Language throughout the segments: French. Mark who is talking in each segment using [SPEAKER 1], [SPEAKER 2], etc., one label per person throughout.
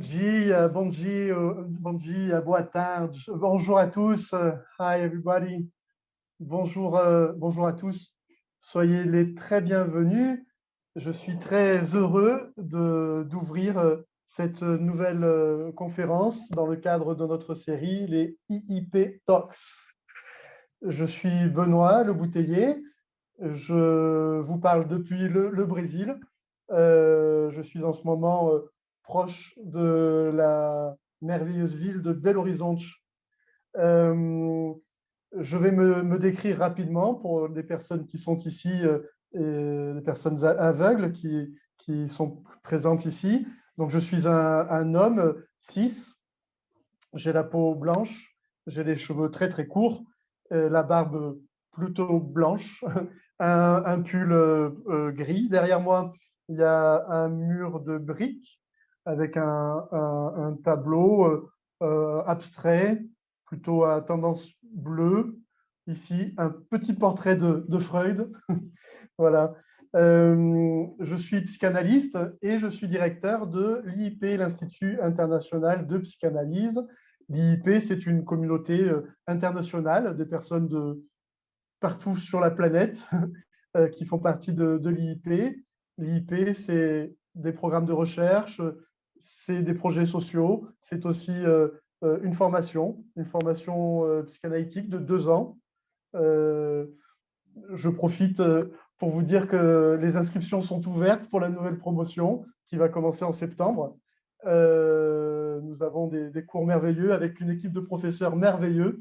[SPEAKER 1] bom dia, boa tarde, bonjour à tous. Hi everybody. Bonjour à tous. Soyez les très bienvenus. Je suis très heureux d'ouvrir cette nouvelle conférence dans le cadre de notre série, les IIP Talks. Je suis Benoît Le Bouteiller. Je vous parle depuis le Brésil. Je suis en ce moment proche de la merveilleuse ville de Belo Horizonte. Je vais me décrire rapidement pour les personnes qui sont ici, et les personnes aveugles qui sont présentes ici. Donc, je suis un homme cis, j'ai la peau blanche, j'ai les cheveux très très courts, la barbe plutôt blanche, un pull gris. Derrière moi, il y a un mur de briques avec un tableau abstrait, plutôt à tendance bleue. Ici, un petit portrait de Freud. Voilà. Je suis psychanalyste et je suis directeur de l'IIP, l'Institut international de psychanalyse. L'IIP, c'est une communauté internationale des personnes de partout sur la planète qui font partie de l'IIP. L'IIP, c'est des programmes de recherche, c'est des projets sociaux, c'est aussi une formation psychanalytique de 2 ans. Je profite pour vous dire que les inscriptions sont ouvertes pour la nouvelle promotion qui va commencer en septembre. Nous avons des cours merveilleux avec une équipe de professeurs merveilleux.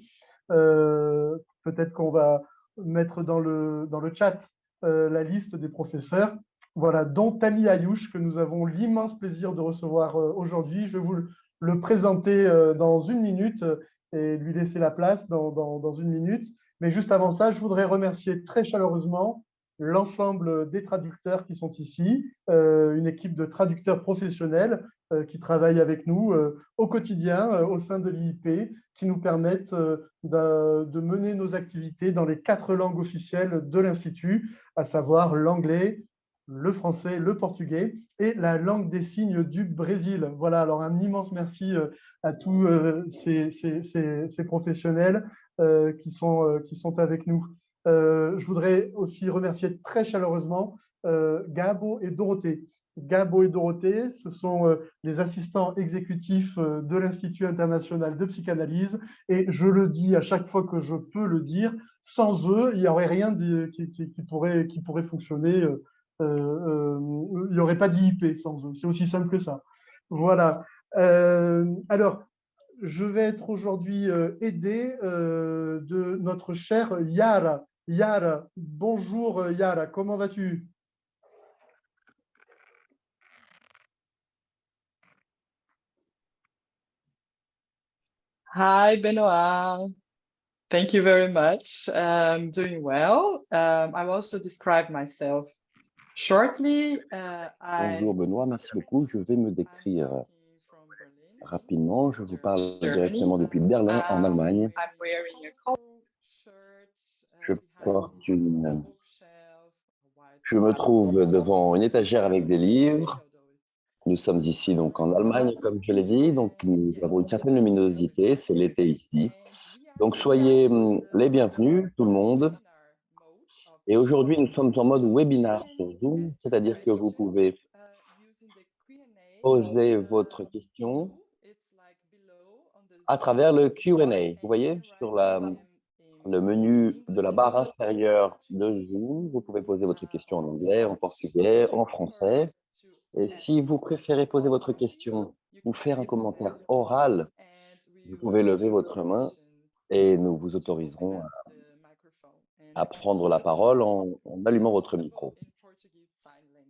[SPEAKER 1] Peut-être qu'on va mettre dans le chat la liste des professeurs, voilà, dont Tami Ayouch, que nous avons l'immense plaisir de recevoir aujourd'hui. Je vais vous le présenter dans une minute et lui laisser la place dans une minute. Mais juste avant ça, je voudrais remercier très chaleureusement l'ensemble des traducteurs qui sont ici, une équipe de traducteurs professionnels qui travaillent avec nous au quotidien au sein de l'IIP, qui nous permettent de mener nos activités dans les 4 langues officielles de l'Institut, à savoir l'anglais, le français, le portugais et la langue des signes du Brésil. Voilà, alors un immense merci à tous ces professionnels qui sont avec nous. Je voudrais aussi remercier très chaleureusement Gabo et Dorothée. Gabo et Dorothée, ce sont les assistants exécutifs de l'Institut international de psychanalyse. Et je le dis à chaque fois que je peux le dire, sans eux, il n'y aurait rien qui pourrait fonctionner. Il n'y aurait pas d'IIP sans eux. C'est aussi simple que ça. Voilà. Alors, je vais être aujourd'hui aidé de notre chère Yara. Yara, bonjour Yara, comment vas-tu?
[SPEAKER 2] Hi, Benoit. Thank you very much. Doing well. I'll also describe myself shortly.
[SPEAKER 3] Bonjour Benoît, merci beaucoup. Je vais me décrire rapidement. Je vous parle directement depuis Berlin, en Allemagne.
[SPEAKER 2] I'm wearing a colorful shirt.
[SPEAKER 3] Je porte
[SPEAKER 2] behind me,
[SPEAKER 3] une...
[SPEAKER 2] a bookshelf, a white
[SPEAKER 3] Je me trouve devant une étagère avec des livres.
[SPEAKER 2] although it's
[SPEAKER 3] Nous sommes ici donc en Allemagne, comme je l'ai dit, donc nous avons une certaine luminosité, c'est l'été ici. Donc soyez les bienvenus, tout le monde. Et aujourd'hui, nous sommes en mode webinaire sur Zoom, c'est-à-dire que vous pouvez poser votre question à travers le Q&A. Vous voyez, sur le menu de la barre inférieure de Zoom, vous pouvez poser votre question en anglais, en portugais, en français. Et si vous préférez poser votre question ou faire un commentaire oral, vous pouvez lever votre main et nous vous autoriserons à prendre la parole en allumant votre micro.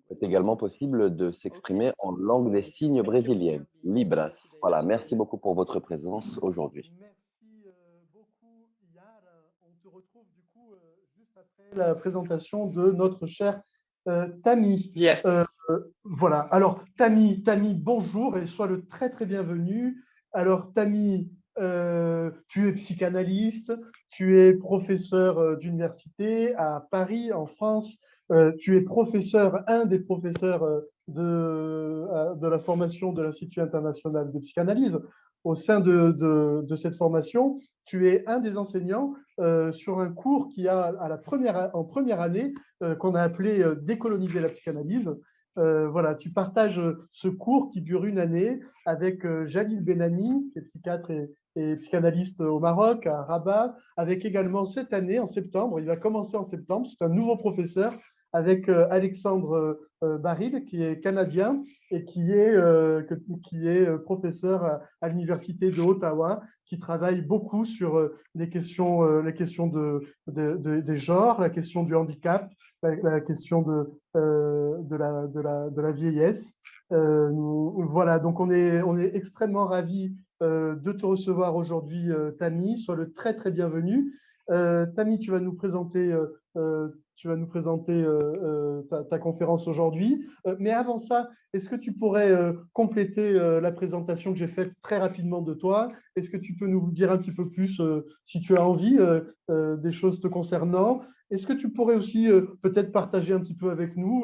[SPEAKER 3] C'est également possible de s'exprimer en langue des signes brésilienne, Libras. Voilà, merci beaucoup pour votre présence aujourd'hui.
[SPEAKER 1] Merci beaucoup Yara. On te retrouve du coup juste après la présentation de notre chère Tami.
[SPEAKER 2] yes.
[SPEAKER 1] Voilà. Alors, Tami, bonjour et sois le très, très bienvenu. Alors, Tami, tu es psychanalyste, tu es professeur d'université à Paris, en France. Tu es un des professeurs de la formation de l'Institut international de psychanalyse. Au sein de cette formation, tu es un des enseignants sur un cours qui a en première année qu'on a appelé Décoloniser la psychanalyse. Voilà, tu partages ce cours qui dure une année avec Jalil Benani, qui est psychiatre et psychanalyste au Maroc, à Rabat, avec également cette année, en septembre, il va commencer en septembre, c'est un nouveau professeur avec Alexandre Baril, qui est canadien et qui est professeur à l'Université de Ottawa, qui travaille beaucoup sur les questions des genres, la question du handicap, la question de la vieillesse. Voilà, donc on est extrêmement ravis de te recevoir aujourd'hui, Tammy. Sois le très, très bienvenu. Tammy, tu vas nous présenter ta conférence aujourd'hui. Mais avant ça, est-ce que tu pourrais compléter la présentation que j'ai faite très rapidement de toi? Est-ce que tu peux nous dire un petit peu plus, si tu as envie, des choses te concernant? Est-ce que tu pourrais aussi peut-être partager un petit peu avec nous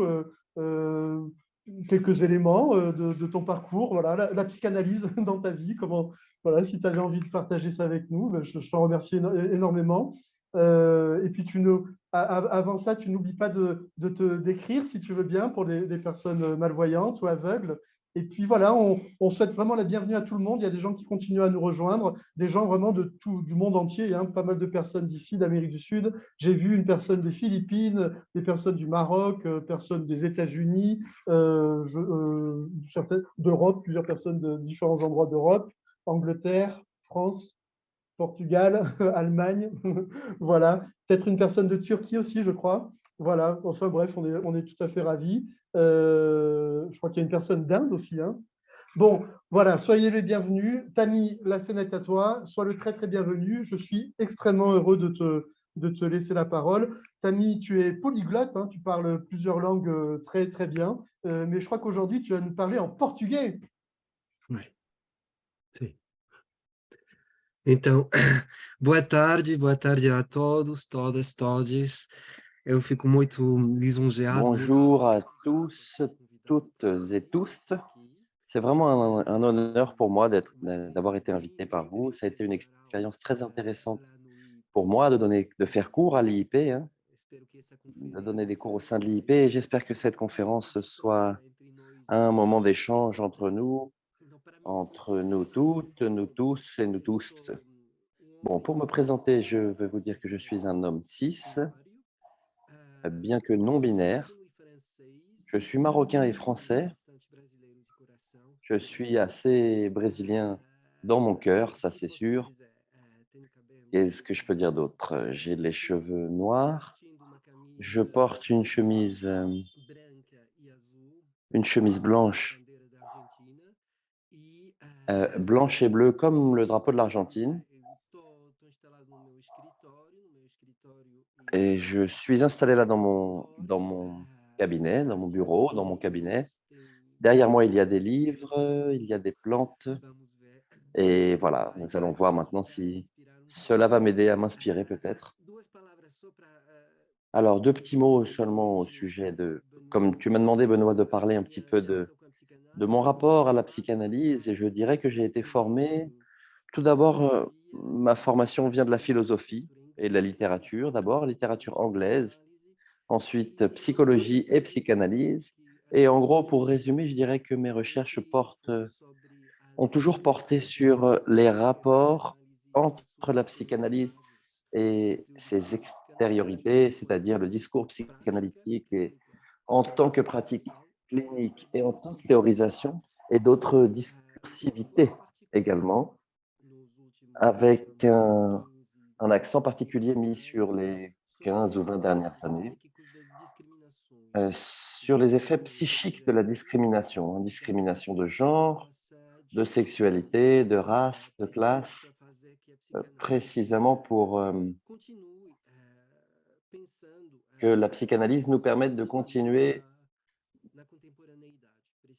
[SPEAKER 1] quelques éléments de ton parcours, voilà, la psychanalyse dans ta vie, voilà, si tu avais envie de partager ça avec nous, ben, je t'en remercie énormément. Et puis, avant ça, tu n'oublies pas de te décrire, si tu veux bien, pour les personnes malvoyantes ou aveugles. Et puis voilà, on souhaite vraiment la bienvenue à tout le monde. Il y a des gens qui continuent à nous rejoindre, des gens vraiment du monde entier, hein, pas mal de personnes d'ici, d'Amérique du Sud. J'ai vu une personne des Philippines, des personnes du Maroc, personnes des États-Unis, d'Europe, plusieurs personnes de différents endroits d'Europe, Angleterre, France, Portugal, Allemagne, voilà. Peut-être une personne de Turquie aussi, je crois. Voilà, enfin bref, on est tout à fait ravis. Je crois qu'il y a une personne d'Inde aussi, hein. Bon, voilà, soyez les bienvenus. Tammy, la scène est à toi. Sois le très, très bienvenu. Je suis extrêmement heureux de te laisser la parole. Tammy, tu es polyglotte, hein, tu parles plusieurs langues très, très bien. Mais je crois qu'aujourd'hui, tu vas nous parler en portugais.
[SPEAKER 4] Oui, sim. Então, boa tarde a todos, todas, todes. Eu fico muito lisonjeado.
[SPEAKER 3] Bonjour à tous, toutes et tous. C'est vraiment un honneur pour moi d'avoir été invité par vous. Ça a été une expérience très intéressante pour moi de faire cours à l'IIP, hein, de donner des cours au sein de l'IIP. Et j'espère que cette conférence soit un moment d'échange entre nous toutes, nous tous et nous tous. Bon, pour me présenter, je vais vous dire que je suis un homme cis, bien que non-binaire. Je suis marocain et français. Je suis assez brésilien dans mon cœur, ça c'est sûr. Qu'est-ce que je peux dire d'autre? J'ai les cheveux noirs. Je porte une chemise blanche, blanche et bleue comme le drapeau de l'Argentine. Et je suis installé là dans mon cabinet, dans mon bureau, dans mon cabinet. Derrière moi, il y a des livres, il y a des plantes. Et voilà, nous allons voir maintenant si cela va m'aider à m'inspirer peut-être. Alors, 2 petits mots seulement au sujet comme tu m'as demandé, Benoît, de parler un petit peu de mon rapport à la psychanalyse. Et je dirais que j'ai été formé, tout d'abord, ma formation vient de la philosophie et de la littérature. D'abord, littérature anglaise, ensuite psychologie et psychanalyse. Et en gros, pour résumer, je dirais que mes recherches ont toujours porté sur les rapports entre la psychanalyse et ses extériorités, c'est-à-dire le discours psychanalytique et en tant que pratique clinique et en tant que théorisation, et d'autres discursivités également, avec un accent particulier mis sur les 15 ou 20 dernières années, sur les effets psychiques de la discrimination, discrimination de genre, de sexualité, de race, de classe, précisément pour que la psychanalyse nous permette de continuer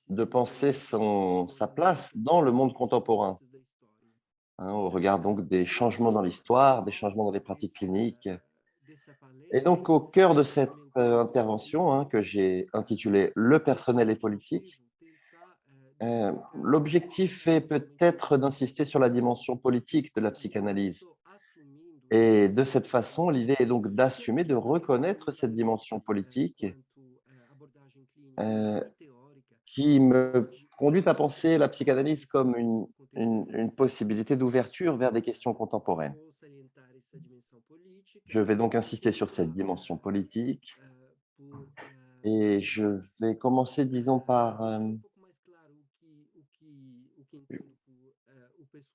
[SPEAKER 3] de penser sa place dans le monde contemporain, hein, au regard donc des changements dans l'histoire, des changements dans les pratiques cliniques Et donc, au cœur de cette intervention, hein, que j'ai intitulée Le personnel et politique, l'objectif est peut-être d'insister sur la dimension politique de la psychanalyse. Et de cette façon, l'idée est donc d'assumer, de reconnaître cette dimension politique euh, qui me conduit à penser la psychanalyse comme une possibilité d'ouverture vers des questions contemporaines. Je vais donc insister sur cette dimension politique et je vais commencer, disons, par...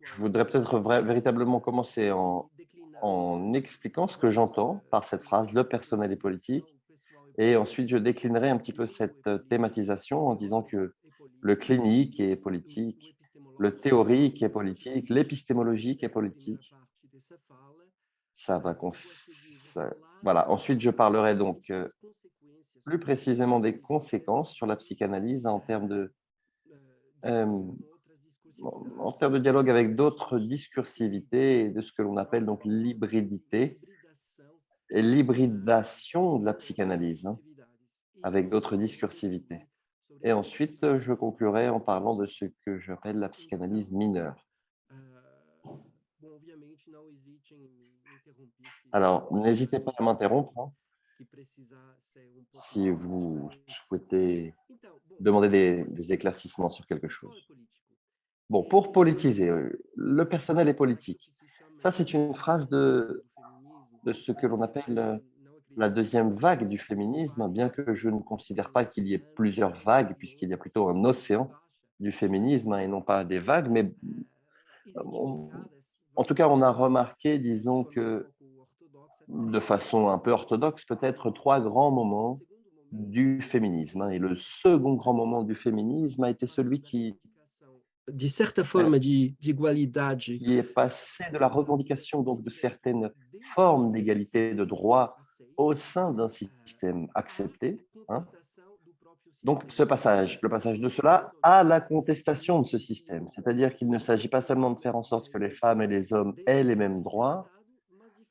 [SPEAKER 3] je voudrais peut-être véritablement commencer en expliquant ce que j'entends par cette phrase, le personnel est politique. Et ensuite, je déclinerai un petit peu cette thématisation en disant que le clinique est politique, le théorique est politique, l'épistémologique est politique. Ça va voilà. Ensuite, je parlerai donc plus précisément des conséquences sur la psychanalyse en termes de dialogue avec d'autres discursivités et de ce que l'on appelle donc l'hybridité et l'hybridation de la psychanalyse, hein, avec d'autres discursivités. Et ensuite, je conclurai en parlant de ce que j'appelle la psychanalyse mineure. Alors, n'hésitez pas à m'interrompre, hein, si vous souhaitez demander des éclaircissements sur quelque chose. Bon, pour politiser, le personnel est politique. Ça, c'est une phrase de ce que l'on appelle la deuxième vague du féminisme, bien que je ne considère pas qu'il y ait plusieurs vagues, puisqu'il y a plutôt un océan du féminisme, hein, et non pas des vagues, mais en tout cas, on a remarqué, disons que de façon un peu orthodoxe, peut-être trois grands moments du féminisme, hein, et le second grand moment du féminisme a été celui
[SPEAKER 4] De certa forma de igualdade.
[SPEAKER 3] qui est passé de la revendication donc de certaines formes d'égalité de droit au sein d'un système accepté, hein. Donc, le passage de cela à la contestation de ce système, c'est-à-dire qu'il ne s'agit pas seulement de faire en sorte que les femmes et les hommes aient les mêmes droits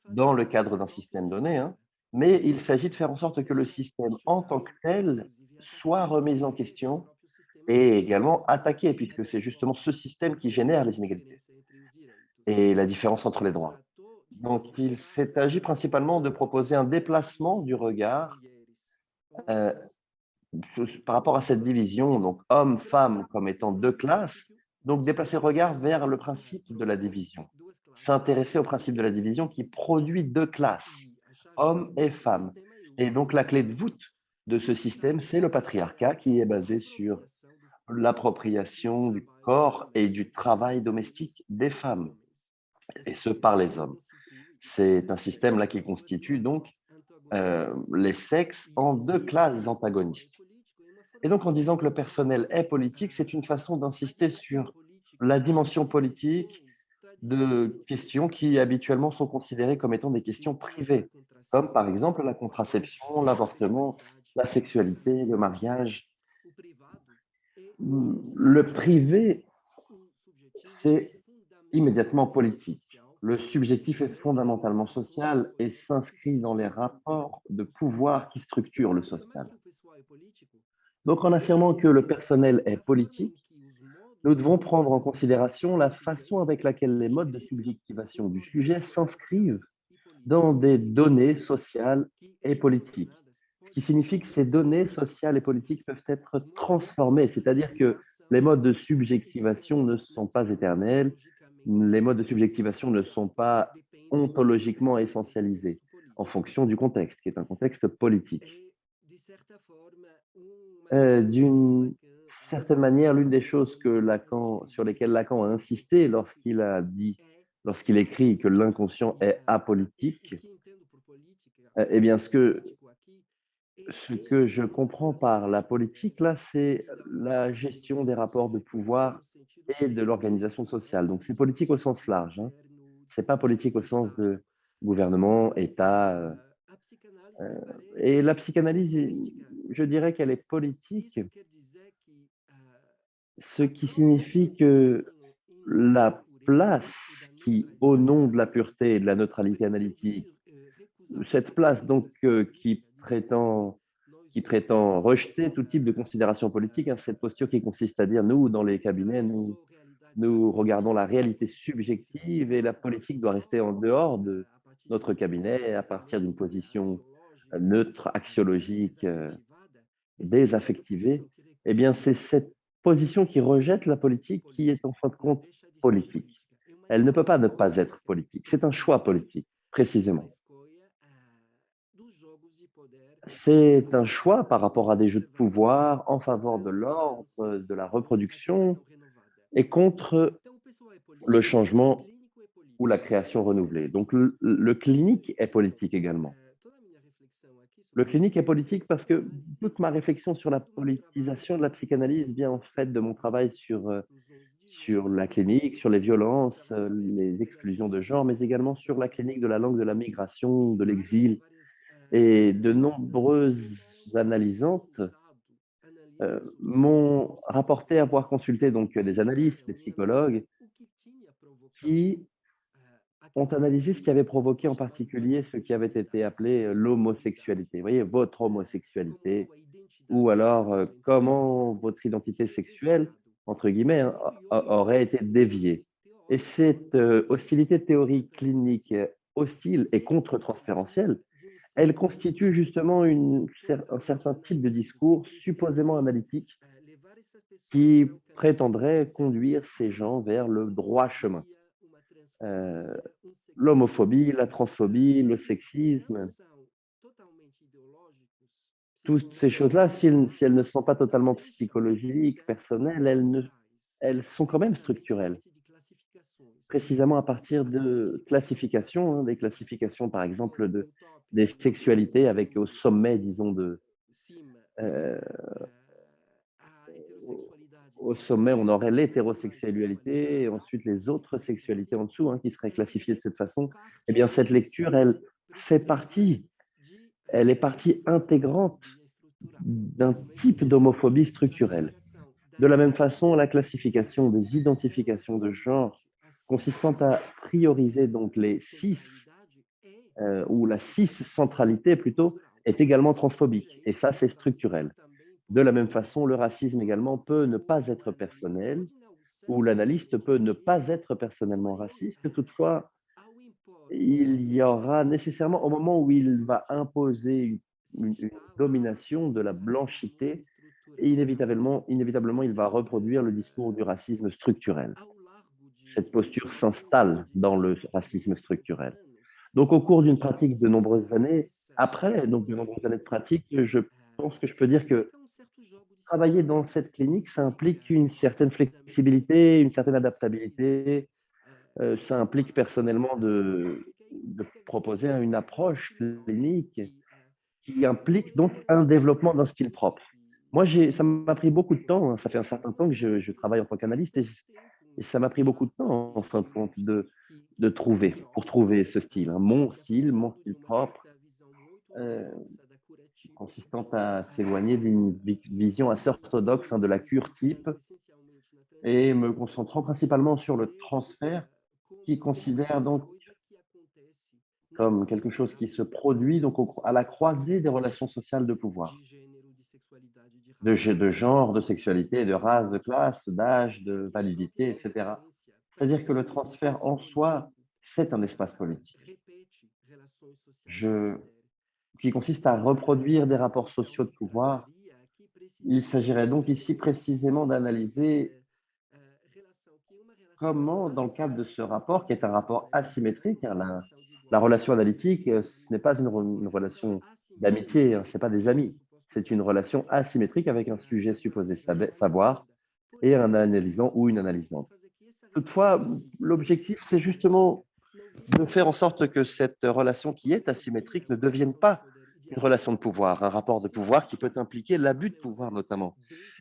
[SPEAKER 3] dans le cadre d'un système donné, hein, mais il s'agit de faire en sorte que le système en tant que tel soit remis en question et également attaqué, puisque c'est justement ce système qui génère les inégalités et la différence entre les droits. Donc, il s'est agi principalement de proposer un déplacement du regard euh, par rapport à cette division, donc hommes-femmes comme étant deux classes, donc déplacer le regard vers le principe de la division, s'intéresser au principe de la division qui produit deux classes, hommes et femmes. Et donc la clé de voûte de ce système, c'est le patriarcat qui est basé sur l'appropriation du corps et du travail domestique des femmes, et ce par les hommes. C'est un système là qui constitue donc les sexes en deux classes antagonistes. Et donc, en disant que le personnel est politique, c'est une façon d'insister sur la dimension politique de questions qui habituellement sont considérées comme étant des questions privées, comme par exemple la contraception, l'avortement, la sexualité, le mariage. Le privé, c'est immédiatement politique. Le subjectif est fondamentalement social et s'inscrit dans les rapports de pouvoir qui structurent le social. Donc, en affirmant que le personnel est politique, nous devons prendre en considération la façon avec laquelle les modes de subjectivation du sujet s'inscrivent dans des données sociales et politiques. Ce qui signifie que ces données sociales et politiques peuvent être transformées, c'est-à-dire que les modes de subjectivation ne sont pas éternels, les modes de subjectivation ne sont pas ontologiquement essentialisés en fonction du contexte, qui est un contexte politique. D'une certaine manière, l'une des choses sur lesquelles Lacan a insisté lorsqu'il écrit que l'inconscient est apolitique, eh bien, ce que je comprends par la politique, là, c'est la gestion des rapports de pouvoir et de l'organisation sociale. Donc, c'est politique au sens large, hein. Ce n'est pas politique au sens de gouvernement, État. Et la psychanalyse, je dirais qu'elle est politique, ce qui signifie que la place qui, au nom de la pureté et de la neutralité analytique, cette place donc qui prétend rejeter tout type de considération politique, hein, cette posture qui consiste à dire nous, dans les cabinets, nous regardons la réalité subjective et la politique doit rester en dehors de notre cabinet à partir d'une position neutre, axiologique, désaffectivée. Eh bien, c'est cette position qui rejette la politique qui est en fin de compte politique. Elle ne peut pas ne pas être politique. C'est un choix politique, précisément. C'est un choix par rapport à des jeux de pouvoir en faveur de l'ordre, de la reproduction et contre le changement ou la création renouvelée. Donc, le clinique est politique également. Le clinique est politique parce que toute ma réflexion sur la politisation de la psychanalyse vient en fait de mon travail sur la clinique, sur les violences, les exclusions de genre, mais également sur la clinique de la langue de la migration, de l'exil. Et de nombreuses analysantes m'ont rapporté avoir consulté donc des analystes, des psychologues, qui ont analysé ce qui avait provoqué en particulier ce qui avait été appelé l'homosexualité. Vous voyez, votre homosexualité, ou alors comment votre identité sexuelle, entre guillemets, hein, aurait été déviée. Et cette hostilité théorique clinique hostile et contre-transférentielle, elle constitue justement un certain type de discours supposément analytique qui prétendrait conduire ces gens vers le droit chemin. L'homophobie, la transphobie, le sexisme, toutes ces choses-là, si elles ne sont pas totalement psychologiques, personnelles, elles sont quand même structurelles, précisément à partir de classifications, hein, des classifications par exemple des sexualités avec au sommet, disons, euh, au sommet, on aurait l'hétérosexualité et ensuite les autres sexualités en dessous, hein, qui seraient classifiées de cette façon. Eh bien, cette lecture, elle est partie intégrante d'un type d'homophobie structurelle. De la même façon, la classification des identifications de genre consistant à prioriser donc les cis, ou la cis-centralité plutôt, est également transphobique. Et ça, c'est structurel. De la même façon, le racisme également peut ne pas être personnel, ou l'analyste peut ne pas être personnellement raciste. Toutefois, il y aura nécessairement, au moment où il va imposer une domination de la blanchité, et inévitablement, il va reproduire le discours du racisme structurel. Cette posture s'installe dans le racisme structurel. Donc, au cours d'une pratique de nombreuses années, après donc de nombreuses années de pratique, je pense que je peux dire que travailler dans cette clinique, ça implique une certaine flexibilité, une certaine adaptabilité. Ça implique personnellement de proposer une approche clinique qui implique donc un développement d'un style propre. Moi, ça m'a pris beaucoup de temps, hein. Ça fait un certain temps que je travaille en tant qu'analyste et ça m'a pris beaucoup de temps, en fin de compte, pour trouver ce style, hein. Mon style propre, euh, consistant à s'éloigner d'une vision assez orthodoxe, hein, de la cure type et me concentrant principalement sur le transfert qui considère donc comme quelque chose qui se produit donc à la croisée des relations sociales de pouvoir, de genre, de sexualité, de race, de classe, d'âge, de validité, etc. C'est-à-dire que le transfert en soi, c'est un espace politique qui consiste à reproduire des rapports sociaux de pouvoir. Il s'agirait donc ici précisément d'analyser comment, dans le cadre de ce rapport, qui est un rapport asymétrique, hein, la relation analytique, ce n'est pas une relation d'amitié, hein, ce n'est pas des amis. C'est une relation asymétrique avec un sujet supposé savoir et un analysant ou une analysante. Toutefois, l'objectif, c'est justement de faire en sorte que cette relation qui est asymétrique ne devienne pas une relation de pouvoir, un rapport de pouvoir qui peut impliquer l'abus de pouvoir notamment.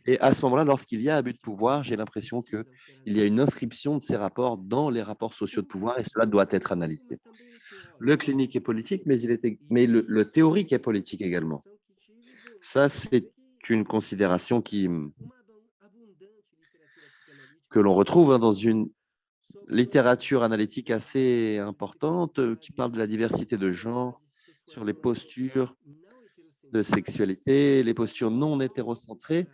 [SPEAKER 3] Et à ce moment-là, lorsqu'il y a abus de pouvoir, j'ai l'impression qu'il y a une inscription de ces rapports dans les rapports sociaux de pouvoir et cela doit être analysé. Le clinique est politique, mais le théorique est politique également. Ça, c'est une considération que l'on retrouve, hein, dans une littérature analytique assez importante qui parle de la diversité de genre, sur les postures de sexualité, les postures non hétérocentrées,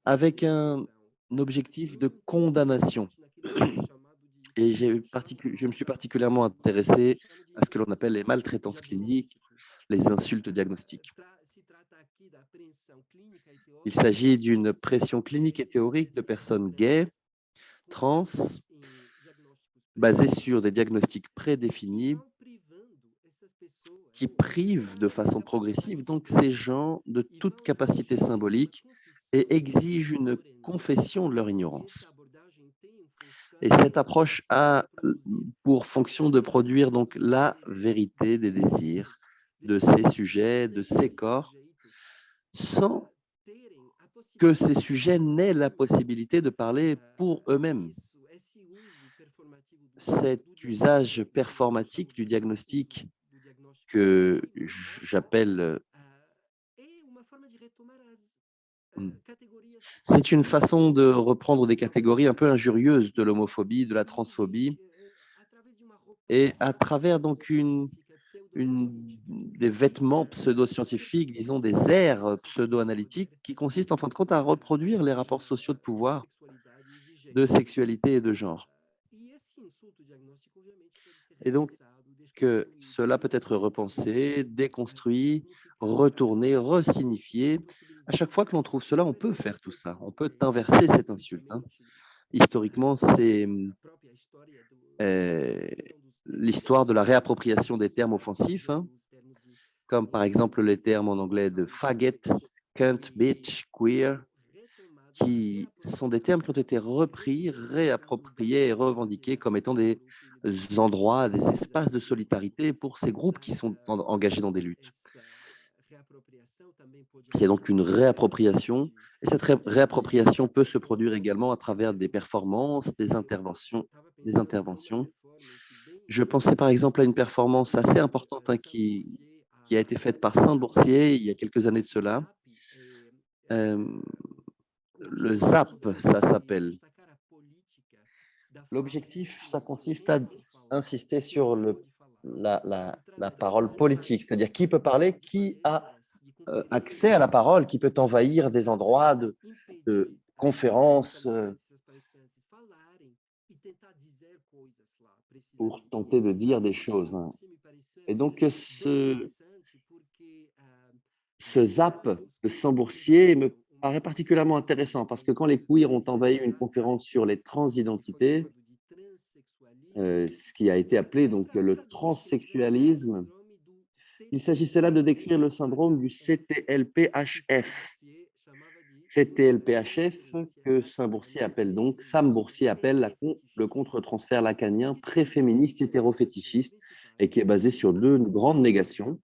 [SPEAKER 3] avec un objectif de condamnation. Et je me suis particulièrement intéressé à ce que l'on appelle les maltraitances cliniques, les insultes diagnostiques. Il s'agit d'une pression clinique et théorique de personnes gays, trans, basée sur des diagnostics prédéfinis qui privent de façon progressive donc ces gens de toute capacité symbolique et exigent une confession de leur ignorance. Et cette approche a pour fonction de produire donc la vérité des désirs de ces sujets, de ces corps, sans que ces sujets n'aient la possibilité de parler pour eux-mêmes. Cet usage performatique du diagnostic que j'appelle c'est une façon de reprendre des catégories un peu injurieuses de l'homophobie, de la transphobie, et à travers donc des vêtements pseudo-scientifiques, disons des airs pseudo-analytiques, qui consistent en fin de compte à reproduire les rapports sociaux de pouvoir, de sexualité et de genre. Et donc, que cela peut être repensé, déconstruit, retourné, resignifié. À chaque fois que l'on trouve cela, on peut faire tout ça. On peut inverser cette insulte. Hein. Historiquement, c'est l'histoire de la réappropriation des termes offensifs, hein, comme par exemple les termes en anglais de faggot, cunt, bitch, queer, qui sont des termes qui ont été repris, réappropriés et revendiqués comme étant des endroits, des espaces de solidarité pour ces groupes qui sont engagés dans des luttes. C'est donc une réappropriation, et cette réappropriation peut se produire également à travers des performances, des interventions. Je pensais par exemple à une performance assez importante hein, qui a été faite par Saint-Boursier il y a quelques années de cela. Le ZAP, ça s'appelle. L'objectif, ça consiste à insister sur la parole politique, c'est-à-dire qui peut parler, qui a accès à la parole, qui peut envahir des endroits de conférences pour tenter de dire des choses. Hein. Et donc, ce ZAP de Saint-Boursier me paraît particulièrement intéressant parce que quand les queers ont envahi une conférence sur les transidentités, ce qui a été appelé donc le transsexualisme, il s'agissait là de décrire le syndrome du CTLPHF. CTLPHF que Saint-Boursier appelle donc, Sam Boursier appelle le contre-transfert lacanien pré-féministe hétérofétichiste et qui est basé sur deux grandes négations.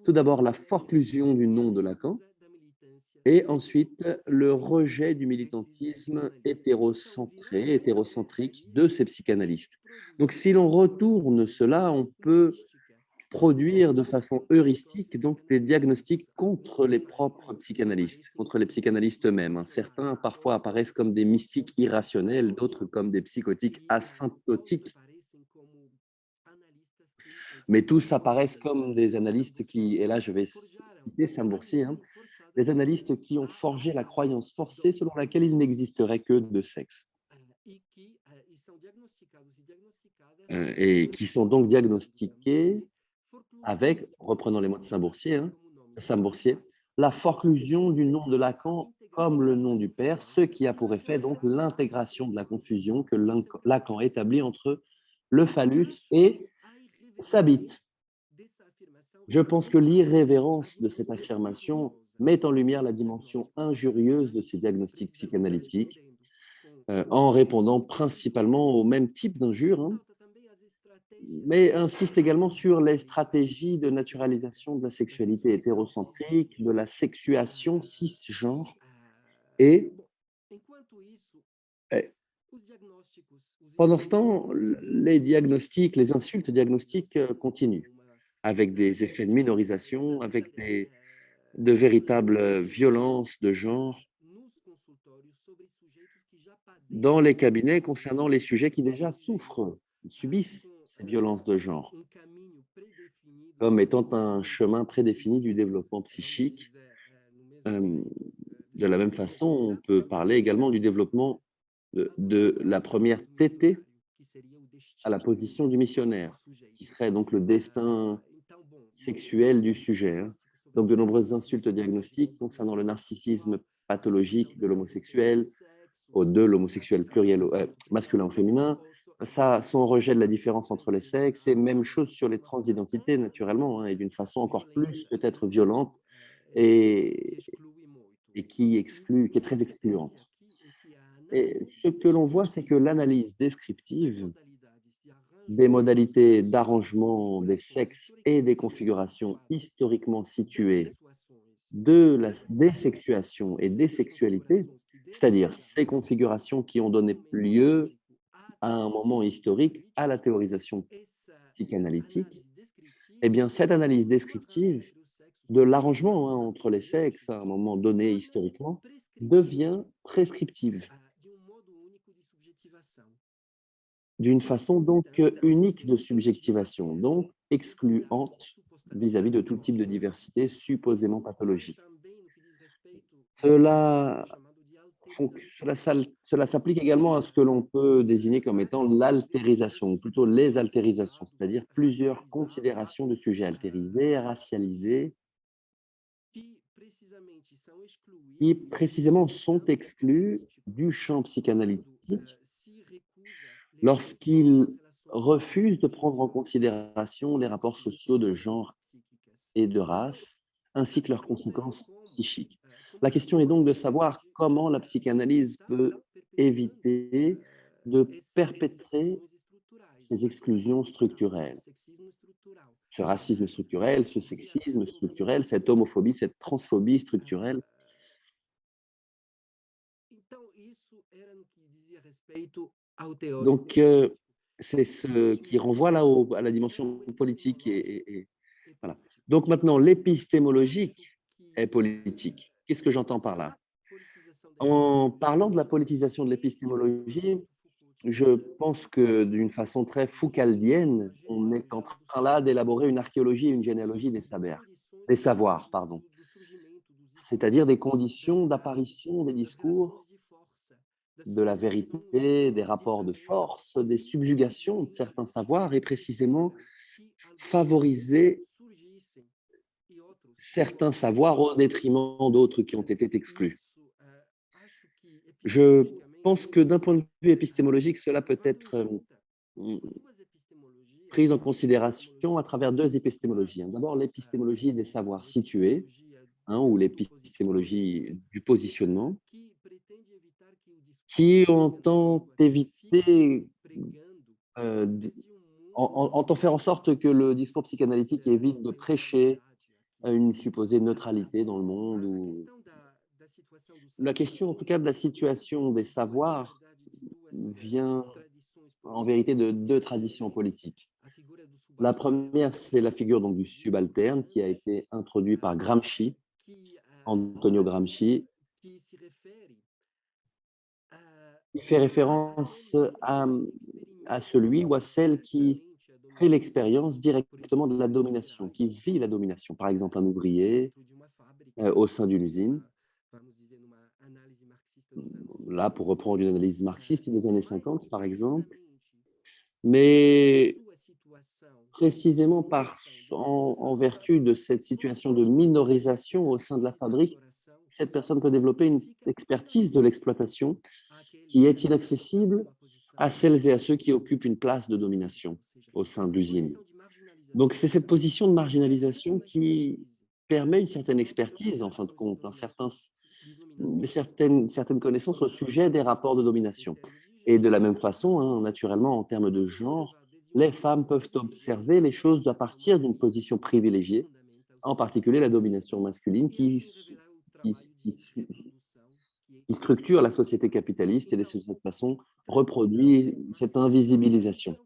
[SPEAKER 3] Tout d'abord, la forclusion du nom de Lacan et ensuite le rejet du militantisme hétérocentrique de ces psychanalystes. Donc, si l'on retourne cela, on peut produire de façon heuristique donc des diagnostics contre les propres psychanalystes, contre les psychanalystes eux-mêmes. Certains parfois apparaissent comme des mystiques irrationnels, d'autres comme des psychotiques asymptotiques. Mais tous apparaissent comme des analystes qui, et là je vais citer Saint-Boursier, hein, des analystes qui ont forgé la croyance forcée selon laquelle il n'existerait que deux sexes. Et qui sont donc diagnostiqués avec, reprenons les mots de Saint-Boursier, la forclusion du nom de Lacan comme le nom du père, ce qui a pour effet donc l'intégration de la confusion que Lacan établit entre le phallus et sa bite. Je pense que l'irrévérence de cette affirmation met en lumière la dimension injurieuse de ces diagnostics psychanalytiques en répondant principalement au même type d'injures, hein, mais insiste également sur les stratégies de naturalisation de la sexualité hétérocentrique, de la sexuation cisgenre et pendant ce temps, les diagnostics, les insultes diagnostiques continuent avec des effets de minorisation, avec de véritables violences de genre dans les cabinets concernant les sujets qui déjà souffrent, subissent ces violences de genre. comme étant un chemin prédéfini du développement psychique. De la même façon, on peut parler également du développement de la première tétée à la position du missionnaire, qui serait donc le destin sexuel du sujet, hein. Donc, de nombreuses insultes diagnostiques concernant le narcissisme pathologique de l'homosexuel, de l'homosexuel pluriel, masculin ou féminin, ça, son rejet de la différence entre les sexes, et même chose sur les transidentités, naturellement, hein, et d'une façon encore plus peut-être violente et qui exclut, qui est très excluante. Et ce que l'on voit, c'est que l'analyse descriptive des modalités d'arrangement des sexes et des configurations historiquement situées de la désexuation et des sexualités, c'est-à-dire ces configurations qui ont donné lieu à un moment historique à la théorisation psychanalytique, eh bien, cette analyse descriptive de l'arrangement, hein, entre les sexes à un moment donné historiquement devient prescriptive d'une façon donc unique de subjectivation, donc excluante vis-à-vis de tout type de diversité supposément pathologique. Cela, cela s'applique également à ce que l'on peut désigner comme étant l'altérisation, ou plutôt les altérisations, c'est-à-dire plusieurs considérations de sujets altérisés, racialisés, qui précisément sont exclus du champ psychanalytique lorsqu'ils refusent de prendre en considération les rapports sociaux de genre et de race, ainsi que leurs conséquences psychiques. La question est donc de savoir comment la psychanalyse peut éviter de perpétrer ces exclusions structurelles, ce racisme structurel, ce sexisme structurel, cette homophobie, cette transphobie structurelle. Donc, c'est ce qui renvoie là à la dimension politique. Voilà. Donc maintenant, l'épistémologique est politique. Qu'est-ce que j'entends par là? En parlant de la politisation de l'épistémologie, je pense que d'une façon très foucaldienne, on est en train là d'élaborer une archéologie et une généalogie des savoirs, pardon, c'est-à-dire des conditions d'apparition des discours, de la vérité, des rapports de force, des subjugations de certains savoirs et précisément favoriser certains savoirs au détriment d'autres qui ont été exclus. Je pense que d'un point de vue épistémologique, cela peut être pris en considération à travers deux épistémologies, hein. D'abord, l'épistémologie des savoirs situés, hein, ou l'épistémologie du positionnement, qui entend éviter, entend faire en sorte que le discours psychanalytique évite de prêcher une supposée neutralité dans le monde. Ou... La question, en tout cas, de la situation des savoirs vient en vérité de deux traditions politiques. La première, c'est la figure donc, du subalterne qui a été introduit par Gramsci, Antonio Gramsci. Il fait référence à celui ou à celle qui fait l'expérience directement de la domination, qui vit la domination. Par exemple, un ouvrier au sein d'une usine. Là, pour reprendre une analyse marxiste des années 50, par exemple. Mais précisément en vertu de cette situation de minorisation au sein de la fabrique, cette personne peut développer une expertise de l'exploitation qui est inaccessible à celles et à ceux qui occupent une place de domination au sein de l'usine. Donc, c'est cette position de marginalisation qui permet une certaine expertise, en fin de compte, certaines connaissances au sujet des rapports de domination. Et de la même façon, hein, naturellement, en termes de genre, les femmes peuvent observer les choses à partir d'une position privilégiée, en particulier la domination masculine qui structure la société capitaliste et de cette façon reproduit cette invisibilisation.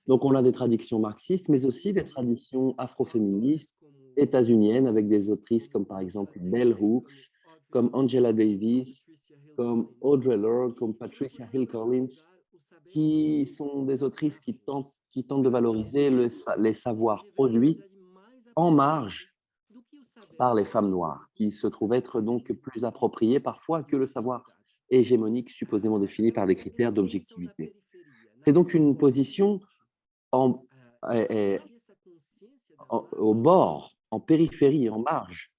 [SPEAKER 3] Donc on a des traditions marxistes, mais aussi des traditions afroféministes, états-uniennes, avec des autrices comme par exemple Bell Hooks, comme Angela Davis, comme Audre Lorde, comme Patricia Hill Collins, qui sont des autrices qui tentent qui tente de valoriser les savoirs produits en marge par les femmes noires, qui se trouvent être donc plus appropriés parfois que le savoir hégémonique supposément défini par des critères d'objectivité. C'est donc une position en, eh, au bord, en périphérie, en marge.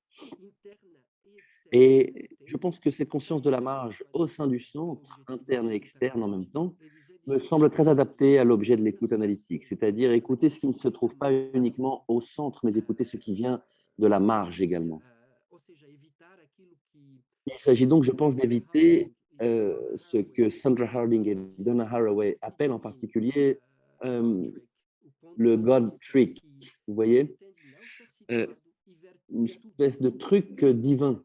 [SPEAKER 3] Et je pense que cette conscience de la marge au sein du centre, interne et externe en même temps, me semble très adaptée à l'objet de l'écoute analytique, c'est-à-dire écouter ce qui ne se trouve pas uniquement au centre, mais écouter ce qui vient de la marge également. Il s'agit donc, je pense, d'éviter ce que Sandra Harding et Donna Haraway appellent en particulier le God trick, vous voyez, une espèce de truc divin,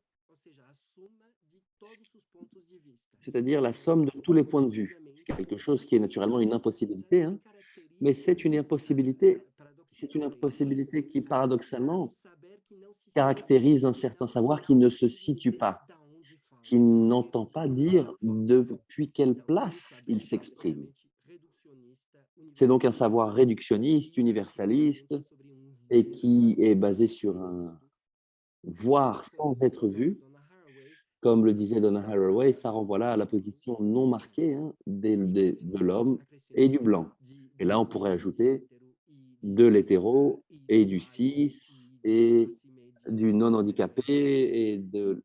[SPEAKER 3] c'est-à-dire la somme de tous les points de vue. C'est quelque chose qui est naturellement une impossibilité, hein, mais c'est une impossibilité qui, paradoxalement, caractérise un certain savoir qui ne se situe pas, qui n'entend pas dire depuis quelle place il s'exprime. C'est donc un savoir réductionniste, universaliste, et qui est basé sur un voir sans être vu. Comme le disait Donna Haraway, ça renvoie là à la position non marquée hein, de l'homme et du blanc. Et là, on pourrait ajouter de l'hétéro et du cis et du non handicapé et de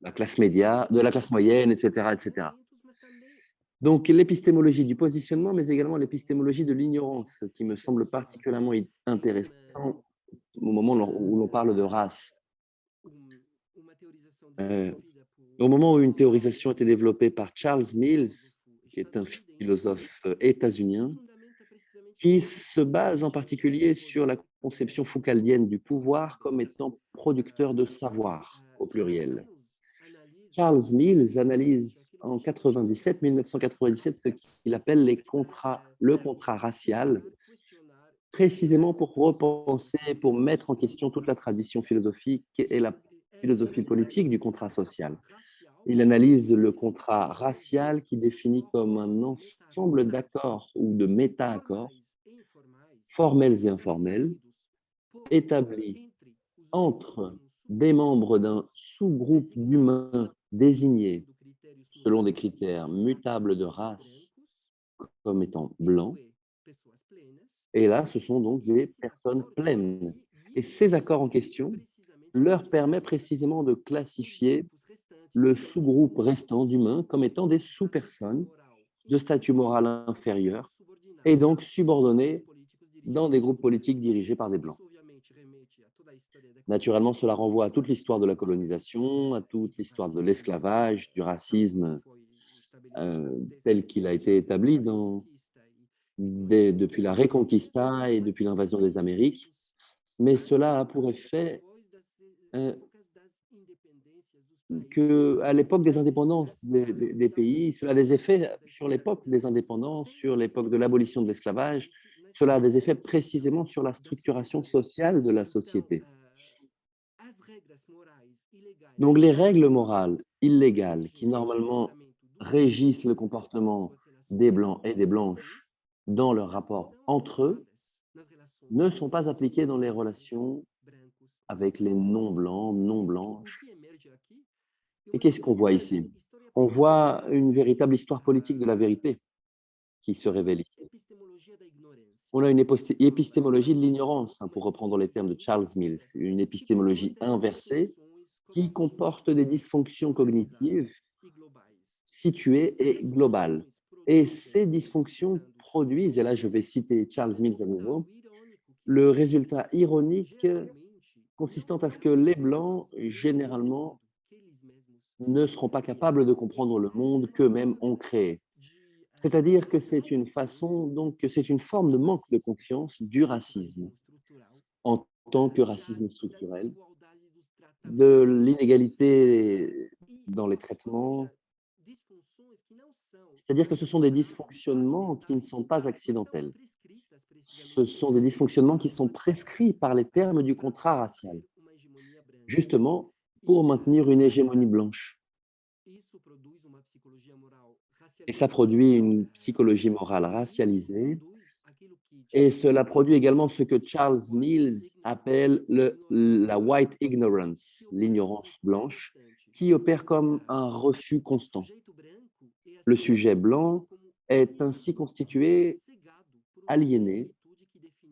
[SPEAKER 3] la classe média, de la classe moyenne, etc., etc. Donc, l'épistémologie du positionnement, mais également l'épistémologie de l'ignorance, qui me semble particulièrement intéressant au moment où l'on parle de race. Au moment où une théorisation a été développée par Charles Mills, qui est un philosophe états-unien, qui se base en particulier sur la conception foucaldienne du pouvoir comme étant producteur de savoir, au pluriel. Charles Mills analyse en 1997 ce qu'il appelle le contrat racial, précisément pour repenser, pour mettre en question toute la tradition philosophique et la philosophie politique du contrat social. Il analyse le contrat racial qui définit comme un ensemble d'accords ou de méta-accords, formels et informels, établis entre des membres d'un sous-groupe d'humains désignés selon des critères mutables de race comme étant blancs. Et là, ce sont donc des personnes pleines. Et ces accords en question leur permettent précisément de classifier le sous-groupe restant d'humains comme étant des sous-personnes de statut moral inférieur et donc subordonnées dans des groupes politiques dirigés par des Blancs. Naturellement, cela renvoie à toute l'histoire de la colonisation, à toute l'histoire de l'esclavage, du racisme tel qu'il a été établi depuis la Reconquista et depuis l'invasion des Amériques. Mais cela a pour effet qu'à l'époque des indépendances des pays, cela a des effets sur l'époque des indépendances, sur l'époque de l'abolition de l'esclavage, cela a des effets précisément sur la structuration sociale de la société. Donc les règles morales illégales qui normalement régissent le comportement des Blancs et des Blanches dans leur rapport entre eux ne sont pas appliquées dans les relations avec les non-blancs, non-blanches. Et qu'est-ce qu'on voit ici? On voit une véritable histoire politique de la vérité qui se révèle ici. On a une épistémologie de l'ignorance, pour reprendre les termes de Charles Mills, une épistémologie inversée qui comporte des dysfonctions cognitives situées et globales. Et ces dysfonctions produisent, et là je vais citer Charles Mills à nouveau, le résultat ironique consistant à ce que les Blancs, généralement, ne seront pas capables de comprendre le monde qu'eux-mêmes ont créé. C'est-à-dire que c'est une façon, donc c'est une forme de manque de confiance du racisme en tant que racisme structurel, de l'inégalité dans les traitements. C'est-à-dire que ce sont des dysfonctionnements qui ne sont pas accidentels. Ce sont des dysfonctionnements qui sont prescrits par les termes du contrat racial, justement pour maintenir une hégémonie blanche. Et ça produit une psychologie morale racialisée Et cela produit également ce que Charles Mills appelle la white ignorance, l'ignorance blanche, qui opère comme un refus constant. Le sujet blanc est ainsi constitué, aliéné,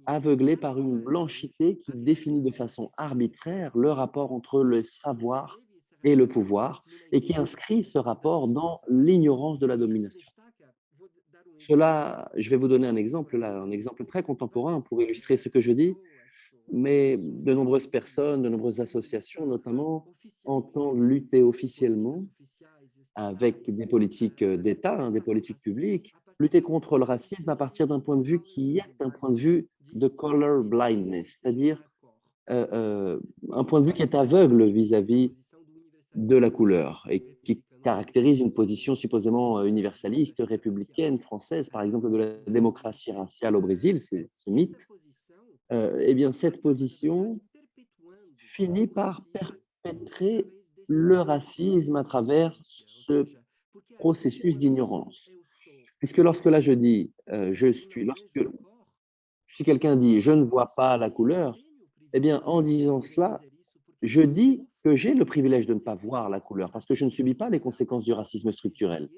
[SPEAKER 3] aveuglé par une blanchité qui définit de façon arbitraire le rapport entre le savoir et le pouvoir et qui inscrit ce rapport dans l'ignorance de la domination. Cela, je vais vous donner un exemple, là, un exemple très contemporain pour illustrer ce que je dis, mais de nombreuses personnes, de nombreuses associations notamment, entendent lutter officiellement avec des politiques d'État, des politiques publiques, lutter contre le racisme à partir d'un point de vue qui est un point de vue de color blindness, c'est-à-dire un point de vue qui est aveugle vis-à-vis de la couleur et qui caractérise une position supposément universaliste, républicaine, française, par exemple de la démocratie raciale au Brésil, c'est ce mythe. Eh bien, cette position finit par perpétrer le racisme à travers ce processus d'ignorance. Puisque lorsque là je dis, si quelqu'un dit je ne vois pas la couleur, eh bien en disant cela, je dis que j'ai le privilège de ne pas voir la couleur parce que je ne subis pas les conséquences du racisme structurel.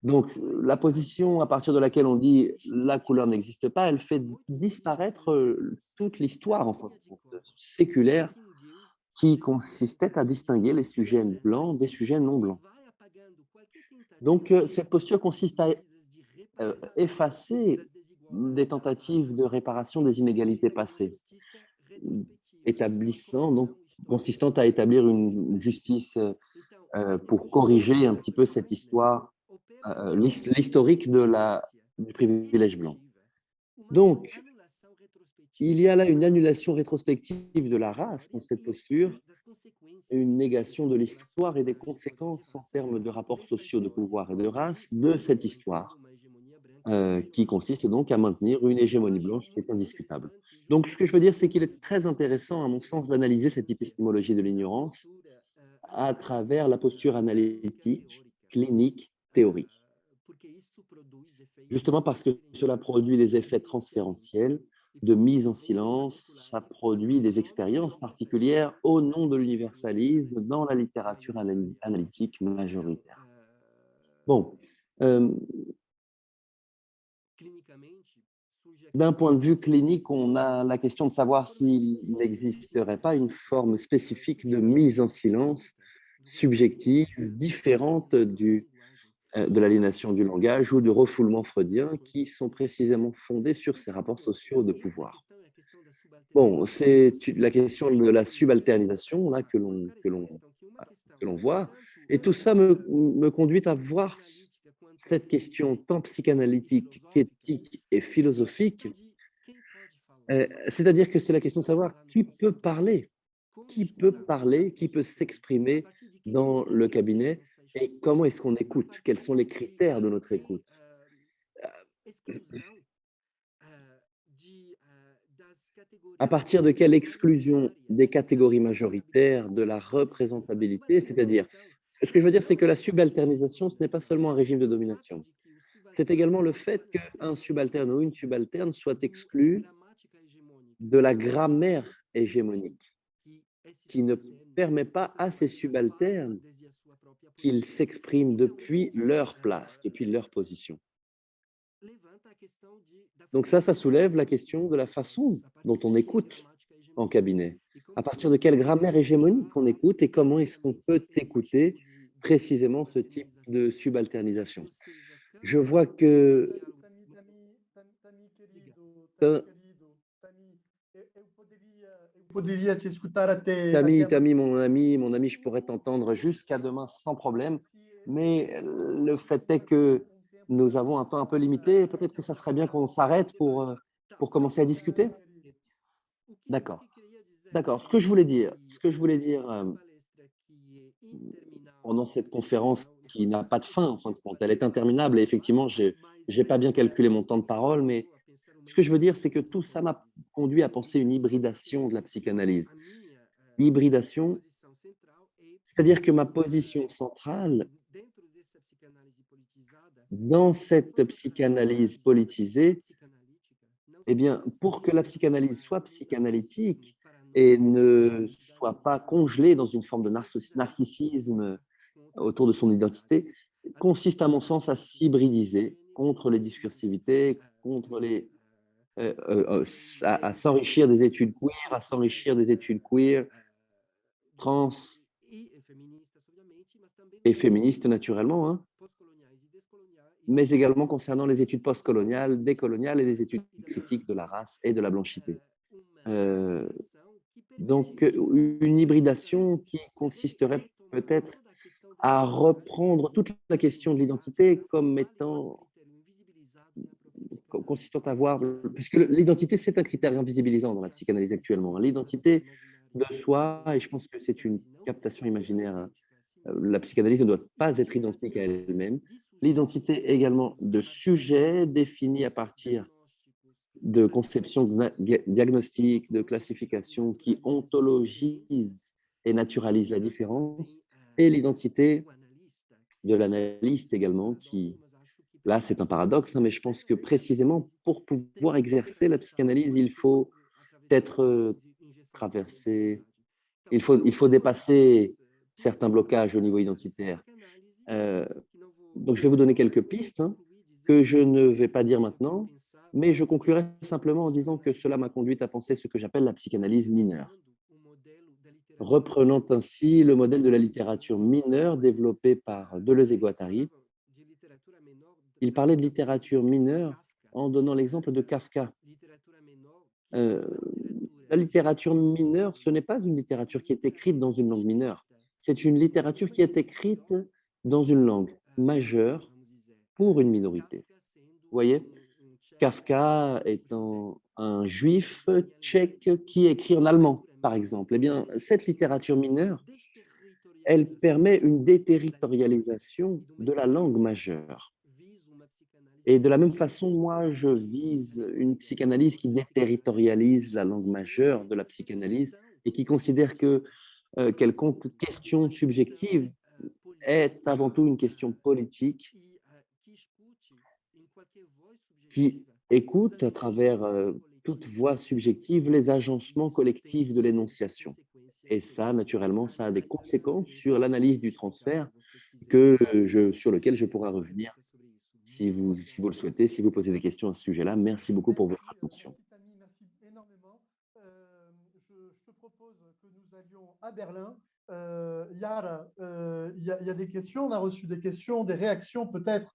[SPEAKER 3] Donc la position à partir de laquelle on dit la couleur n'existe pas, elle fait disparaître toute l'histoire en fait, séculaire qui consistait à distinguer les sujets blancs des sujets non blancs. Donc, cette posture consiste à effacer des tentatives de réparation des inégalités passées, consistant à établir une justice pour corriger un petit peu cette histoire, l'historique du privilège blanc. Donc, il y a là une annulation rétrospective de la race dans cette posture, une négation de l'histoire et des conséquences en termes de rapports sociaux de pouvoir et de race de cette histoire, qui consiste donc à maintenir une hégémonie blanche qui est indiscutable. Donc, ce que je veux dire, c'est qu'il est très intéressant, à mon sens, d'analyser cette épistémologie de l'ignorance à travers la posture analytique, clinique, théorique. Justement parce que cela produit des effets transférentiels, de mise en silence, ça produit des expériences particulières au nom de l'universalisme dans la littérature analytique majoritaire. Bon, d'un point de vue clinique, on a la question de savoir s'il n'existerait pas une forme spécifique de mise en silence subjective, différente de l'aliénation du langage ou du refoulement freudien, qui sont précisément fondés sur ces rapports sociaux de pouvoir. Bon, c'est la question de la subalternisation là, que l'on voit, et tout ça me conduit à voir cette question tant psychanalytique qu'éthique et philosophique, c'est-à-dire que c'est la question de savoir qui peut parler, qui peut s'exprimer dans le cabinet et comment est-ce qu'on écoute, quels sont les critères de notre écoute. À partir de quelle exclusion des catégories majoritaires, de la représentabilité, c'est-à-dire, ce que je veux dire, c'est que la subalternisation, ce n'est pas seulement un régime de domination. C'est également le fait qu'un subalterne ou une subalterne soit exclu de la grammaire hégémonique, qui ne permet pas à ces subalternes qu'ils s'expriment depuis leur place, depuis leur position. Donc ça soulève la question de la façon dont on écoute en cabinet. À partir de quelle grammaire hégémonique on écoute et comment est-ce qu'on peut écouter précisément ce type de subalternisation. Je vois que... Tami, mon ami, je pourrais t'entendre jusqu'à demain sans problème, mais le fait est que nous avons un temps un peu limité. Peut-être que ça serait bien qu'on s'arrête pour commencer à discuter. D'accord. D'accord. Ce que je voulais dire pendant cette conférence qui n'a pas de fin, en fin de compte, elle est interminable et effectivement, je n'ai pas bien calculé mon temps de parole, mais ce que je veux dire, c'est que tout ça m'a conduit à penser une hybridation de la psychanalyse. Hybridation, c'est-à-dire que ma position centrale dans cette psychanalyse politisée Eh bien, pour que la psychanalyse soit psychanalytique et ne soit pas congelée dans une forme de narcissisme autour de son identité, consiste à mon sens à s'hybridiser contre les discursivités, contre les, à s'enrichir des études queer, à s'enrichir des études queer, trans et féministes naturellement, hein, mais également concernant les études postcoloniales, décoloniales et les études critiques de la race et de la blanchité. Donc, une hybridation qui consisterait peut-être à reprendre toute la question de l'identité comme étant, consistant à voir, puisque l'identité, c'est un critère invisibilisant dans la psychanalyse actuellement. L'identité de soi, et je pense que c'est une captation imaginaire, la psychanalyse ne doit pas être identique à elle-même. L'identité également de sujet défini à partir de conceptions diagnostiques, de classification qui ontologisent et naturalisent la différence, et l'identité de l'analyste également, qui, là, c'est un paradoxe, hein, mais je pense que précisément pour pouvoir exercer la psychanalyse, il faut être traversé, il faut dépasser certains blocages au niveau identitaire. Donc, je vais vous donner quelques pistes, hein, que je ne vais pas dire maintenant, mais je conclurai simplement en disant que cela m'a conduit à penser ce que j'appelle la psychanalyse mineure. Reprenant ainsi le modèle de la littérature mineure développé par Deleuze et Guattari, il parlait de littérature mineure en donnant l'exemple de Kafka. La littérature mineure, ce n'est pas une littérature qui est écrite dans une langue mineure, c'est une littérature qui est écrite dans une langue majeure pour une minorité. Vous voyez, Kafka étant un juif tchèque qui écrit en allemand, par exemple. Eh bien, cette littérature mineure, elle permet une déterritorialisation de la langue majeure. Et de la même façon, moi, je vise une psychanalyse qui déterritorialise la langue majeure de la psychanalyse et qui considère que quelconque question subjective est avant tout une question politique qui écoute à travers toute voix subjective les agencements collectifs de l'énonciation. Et ça, naturellement, ça a des conséquences sur l'analyse du transfert sur lequel je pourrai revenir si vous le souhaitez, si vous posez des questions à ce sujet-là. Merci beaucoup pour votre attention.
[SPEAKER 1] Merci Tammy, merci énormément. Je te propose que nous allions à Berlin. Yara, il y a des questions, on a reçu des questions, des réactions peut-être.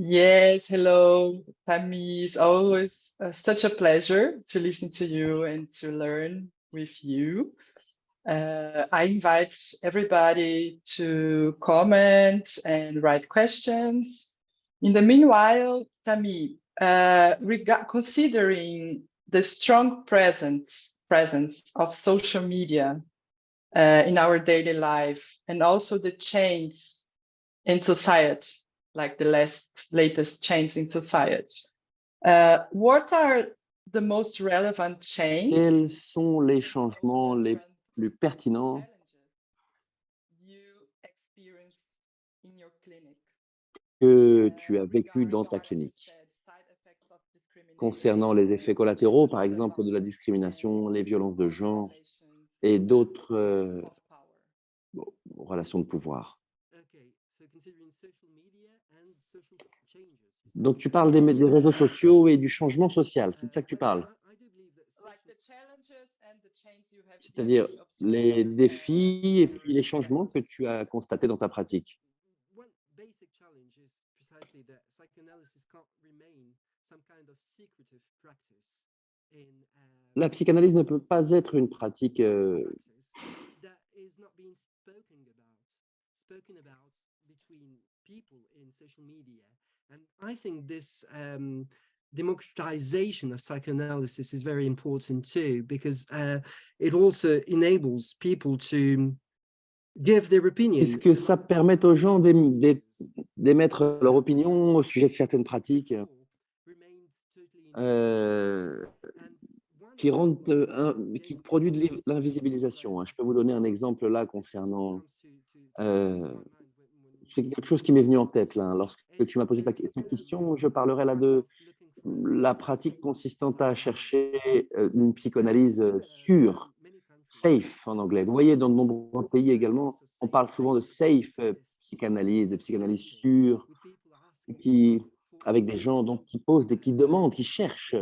[SPEAKER 2] Yes, hello, Tammy. It's always such a pleasure to listen to you and to learn with you. I invite everybody to comment and write questions. In the meanwhile, Tammy, considering the strong presence of social media in our daily life and also the change in society, like the latest change in society. What are the most relevant changes?
[SPEAKER 3] Quels sont les changements les plus pertinents que tu as vécu dans ta clinique concernant les effets collatéraux, par exemple, de la discrimination, les violences de genre et d'autres relations de pouvoir? Donc, tu parles des réseaux sociaux et du changement social, c'est de ça que tu parles? C'est-à-dire les défis et puis les changements que tu as constatés dans ta pratique. La psychanalyse ne peut pas être une pratique
[SPEAKER 4] And I think this democratization of psychoanalysis is very important too, because it also enables people to give their opinion.
[SPEAKER 3] Puisque ça permet aux gens d'émettre leur opinion au sujet de certaines pratiques qui produit de l'invisibilisation, hein. Je peux vous donner un exemple là concernant… c'est quelque chose qui m'est venu en tête là. Lorsque tu m'as posé cette question, je parlerai là de la pratique consistante à chercher une psychanalyse sûre, safe en anglais. Vous voyez, dans de nombreux pays également, on parle souvent de safe psychanalyse, de psychanalyse sûre, avec des gens donc, qui demandent, qui cherchent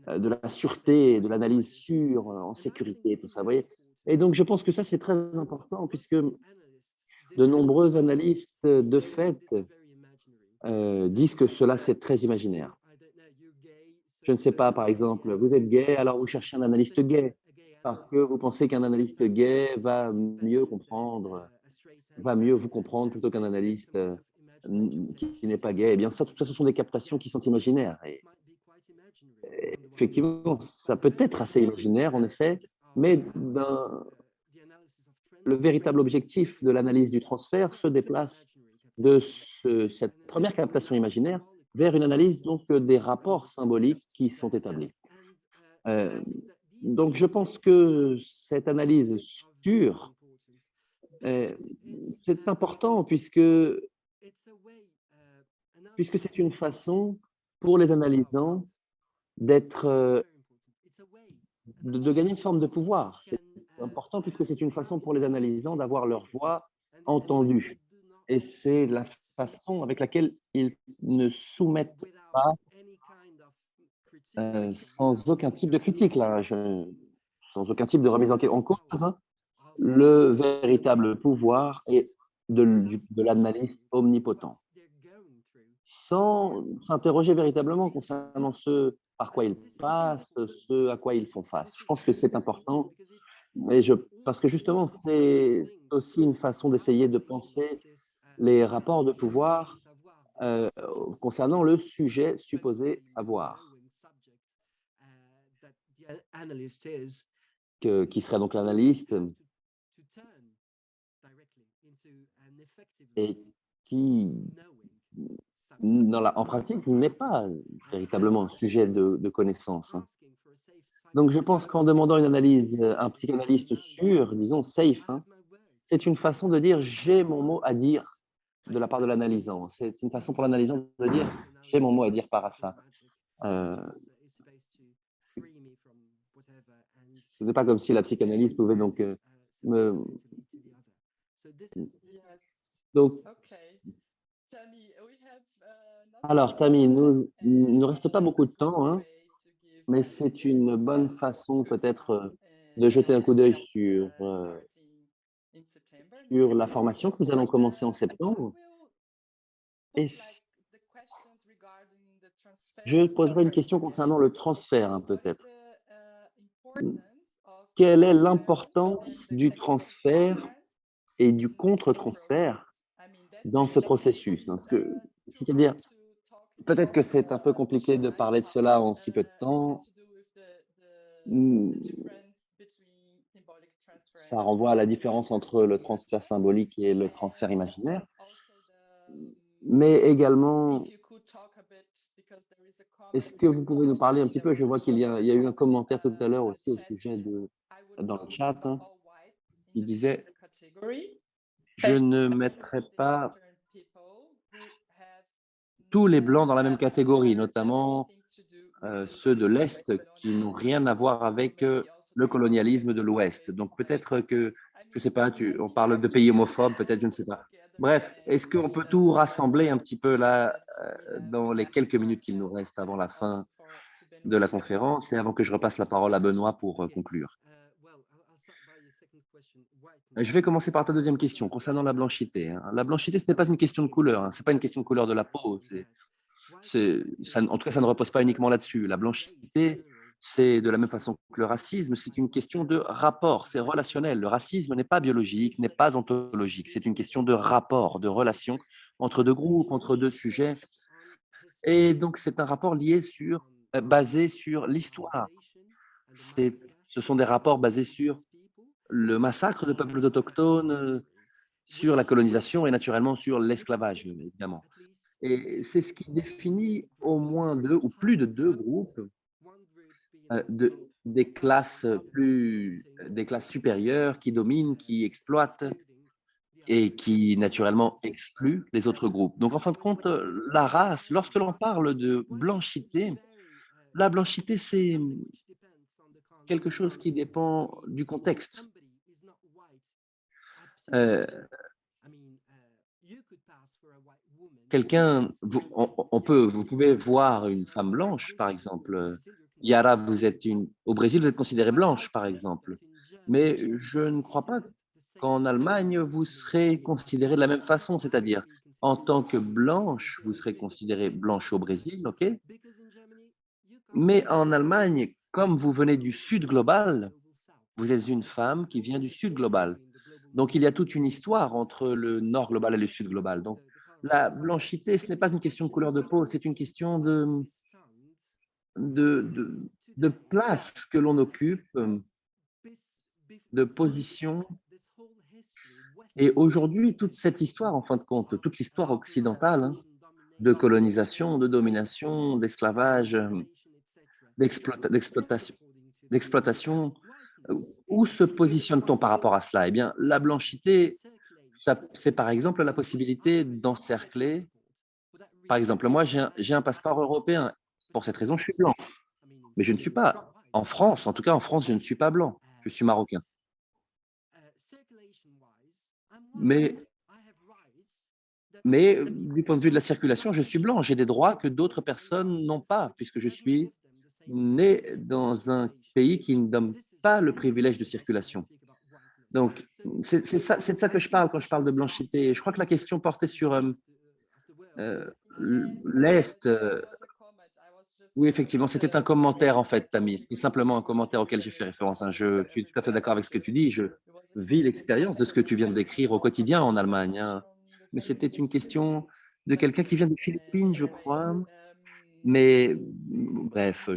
[SPEAKER 3] de la sûreté, de l'analyse sûre, en sécurité, tout ça. Vous voyez. Et donc, je pense que ça, c'est très important, puisque de nombreux analystes, de fait, disent que cela, c'est très imaginaire. Je ne sais pas, par exemple, vous êtes gay, alors vous cherchez un analyste gay, parce que vous pensez qu'un analyste gay va mieux comprendre, va mieux vous comprendre plutôt qu'un analyste qui n'est pas gay. Eh bien, ça, tout ça, ce sont des captations qui sont imaginaires. Et effectivement, ça peut être assez imaginaire, en effet, mais le véritable objectif de l'analyse du transfert se déplace de cette première captation imaginaire vers une analyse donc, des rapports symboliques qui sont établis. Donc, je pense que cette analyse sûre, c'est important puisque c'est une façon pour les analysants de gagner une forme de pouvoir. C'est important puisque c'est une façon pour les analysants d'avoir leur voix entendue. Et c'est la façon avec laquelle ils ne soumettent pas, sans aucun type de critique, là, sans aucun type de remise en cause, hein, le véritable pouvoir de l'analyste omnipotent, sans s'interroger véritablement concernant ce par quoi ils passent, ce à quoi ils font face. Je pense que c'est important, parce que justement, c'est aussi une façon d'essayer de penser les rapports de pouvoir concernant le sujet supposé savoir, qui serait donc l'analyste et qui, en pratique, n'est pas véritablement un sujet de connaissance, hein. Donc, je pense qu'en demandant une analyse, un psychanalyste sûr, disons safe, hein, c'est une façon de dire j'ai mon mot à dire de la part de l'analysant. C'est une façon pour l'analysant de dire j'ai mon mot à dire par à ça. Ce n'est pas comme si la psychanalyse pouvait donc me… Donc, alors, Tammy, il ne reste pas beaucoup de temps, hein, mais c'est une bonne façon peut-être de jeter un coup d'œil sur la formation que nous allons commencer en septembre. Et je poserai une question concernant le transfert, hein, peut-être. Quelle est l'importance du transfert et du contre-transfert dans ce processus, hein? C'est-à-dire, peut-être que c'est un peu compliqué de parler de cela en si peu de temps. Ça renvoie à la différence entre le transfert symbolique et le transfert imaginaire. Mais également, est-ce que vous pouvez nous parler un petit peu? Je vois qu'il y a eu un commentaire tout à l'heure aussi au sujet dans le chat, hein, qui disait « Je ne mettrai pas tous les blancs dans la même catégorie, notamment ceux de l'Est qui n'ont rien à voir avec le colonialisme de l'Ouest. » Donc peut-être que, je ne sais pas, on parle de pays homophobes, peut-être, je ne sais pas. Bref, est-ce qu'on peut tout rassembler un petit peu là dans les quelques minutes qu'il nous reste avant la fin de la conférence et avant que je repasse la parole à Benoît pour conclure? Je vais commencer par ta deuxième question concernant la blanchité, hein. La blanchité, ce n'est pas une question de couleur, hein. Ce n'est pas une question de couleur de la peau. En tout cas, ça ne repose pas uniquement là-dessus. La blanchité, c'est de la même façon que le racisme, c'est une question de rapport, c'est relationnel. Le racisme n'est pas biologique, n'est pas ontologique, c'est une question de rapport, de relation entre deux groupes, entre deux sujets. Et donc, c'est un rapport basé sur l'histoire. Ce sont des rapports basés sur le massacre de peuples autochtones, sur la colonisation et naturellement sur l'esclavage, évidemment. Et c'est ce qui définit au moins deux ou plus de deux groupes des classes des classes supérieures qui dominent, qui exploitent et qui naturellement excluent les autres groupes. Donc en fin de compte, la race, lorsque l'on parle de blanchité, la blanchité, c'est quelque chose qui dépend du contexte. Vous pouvez voir une femme blanche, par exemple. Yara, au Brésil, vous êtes considérée blanche, par exemple. Mais je ne crois pas qu'en Allemagne, vous serez considérée de la même façon, c'est-à-dire en tant que blanche, vous serez considérée blanche au Brésil, ok? Mais en Allemagne, comme vous venez du Sud global, vous êtes une femme qui vient du Sud global. Donc, il y a toute une histoire entre le Nord global et le Sud global. Donc, la blanchité, ce n'est pas une question de couleur de peau, c'est une question de place que l'on occupe, de position. Et aujourd'hui, toute cette histoire, en fin de compte, toute l'histoire occidentale, hein, de colonisation, de domination, d'esclavage, d'exploitation, où se positionne-t-on par rapport à cela? Eh bien, la blanchité, c'est par exemple la possibilité d'encercler. Par exemple, moi, j'ai un passeport européen. Pour cette raison, je suis blanc. Mais je ne suis pas en France. En tout cas, en France, je ne suis pas blanc. Je suis marocain. Mais du point de vue de la circulation, je suis blanc. J'ai des droits que d'autres personnes n'ont pas, puisque je suis né dans un pays qui ne donne pas le privilège de circulation. Donc, c'est de ça que je parle quand je parle de blanchité. Je crois que la question portait sur l'Est. Oui, effectivement, c'était un commentaire en fait, Tammy. C'est simplement un commentaire auquel j'ai fait référence, hein. Je suis tout à fait d'accord avec ce que tu dis. Je vis l'expérience de ce que tu viens de décrire au quotidien en Allemagne, hein. Mais c'était une question de quelqu'un qui vient des Philippines, je crois. Mais bref,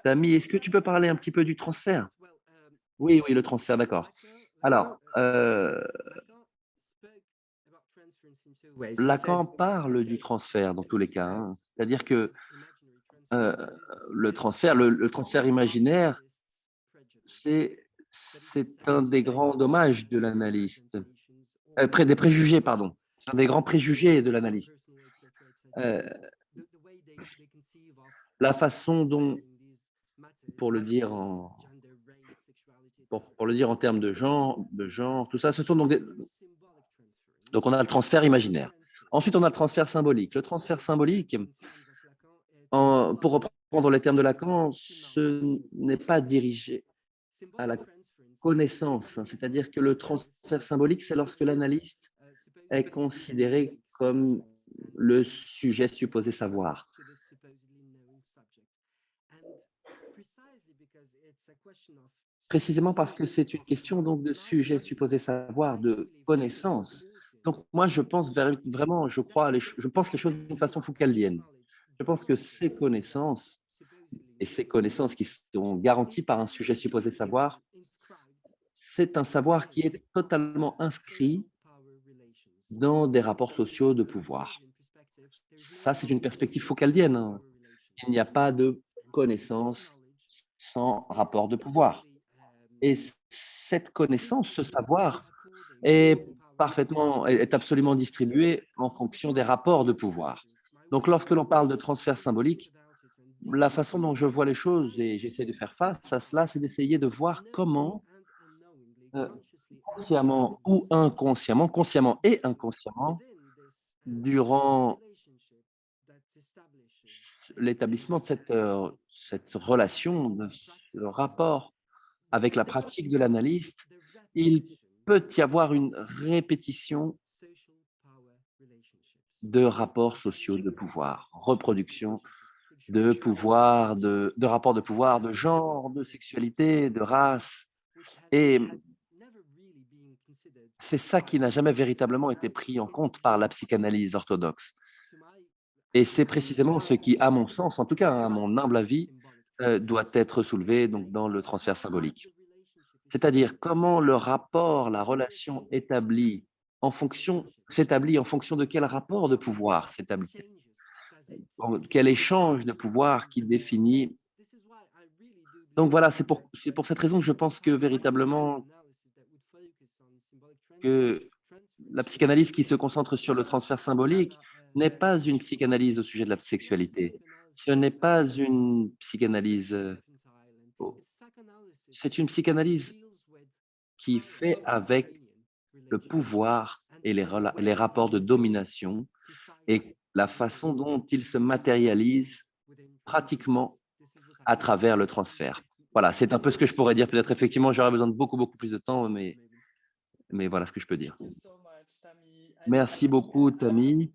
[SPEAKER 3] Tammy, est-ce que tu peux parler un petit peu du transfert? Oui, oui, le transfert, d'accord. Alors, Lacan parle du transfert dans tous les cas, hein. C'est-à-dire que le transfert imaginaire, c'est un des grands dommages de l'analyste, des préjugés, pardon, un des grands préjugés de l'analyste. La façon dont, pour le dire en termes de genre, tout ça, ce sont donc on a le transfert imaginaire. Ensuite, on a le transfert symbolique. Le transfert symbolique, pour reprendre les termes de Lacan, ce n'est pas dirigé à la connaissance, hein. C'est-à-dire que le transfert symbolique, c'est lorsque l'analyste est considéré comme le sujet supposé savoir. Précisément parce que c'est une question donc de sujet supposé savoir, de connaissance. Donc moi, je pense vraiment, je pense les choses d'une façon foucaldienne. Je pense que ces connaissances qui sont garanties par un sujet supposé savoir, c'est un savoir qui est totalement inscrit dans des rapports sociaux de pouvoir. Ça, c'est une perspective foucaldienne, hein. Il n'y a pas de connaissance sans rapport de pouvoir. Et cette connaissance, ce savoir, est absolument distribué en fonction des rapports de pouvoir. Donc, lorsque l'on parle de transfert symbolique, la façon dont je vois les choses, et j'essaie de faire face à cela, c'est d'essayer de voir comment, consciemment ou inconsciemment, consciemment et inconsciemment, durant l'établissement de cette relation, de ce rapport avec la pratique de l'analyste, il peut y avoir une répétition de rapports sociaux de pouvoir, reproduction de pouvoir, de rapports de pouvoir, de genre, de sexualité, de race. Et c'est ça qui n'a jamais véritablement été pris en compte par la psychanalyse orthodoxe. Et c'est précisément ce qui, à mon sens, en tout cas à mon humble avis, doit être soulevé donc, dans le transfert symbolique. C'est-à-dire comment le rapport, la relation s'établit en fonction de quel rapport de pouvoir s'établit, quel échange de pouvoir qui définit Donc voilà, c'est pour cette raison que je pense que véritablement que la psychanalyse qui se concentre sur le transfert symbolique n'est pas une psychanalyse au sujet de la sexualité. Ce n'est pas une psychanalyse, c'est une psychanalyse qui fait avec le pouvoir et les rapports de domination et la façon dont ils se matérialisent pratiquement à travers le transfert. Voilà, c'est un peu ce que je pourrais dire. Peut-être effectivement, j'aurais besoin de beaucoup plus de temps, mais voilà ce que je peux dire. Merci beaucoup, Tammy.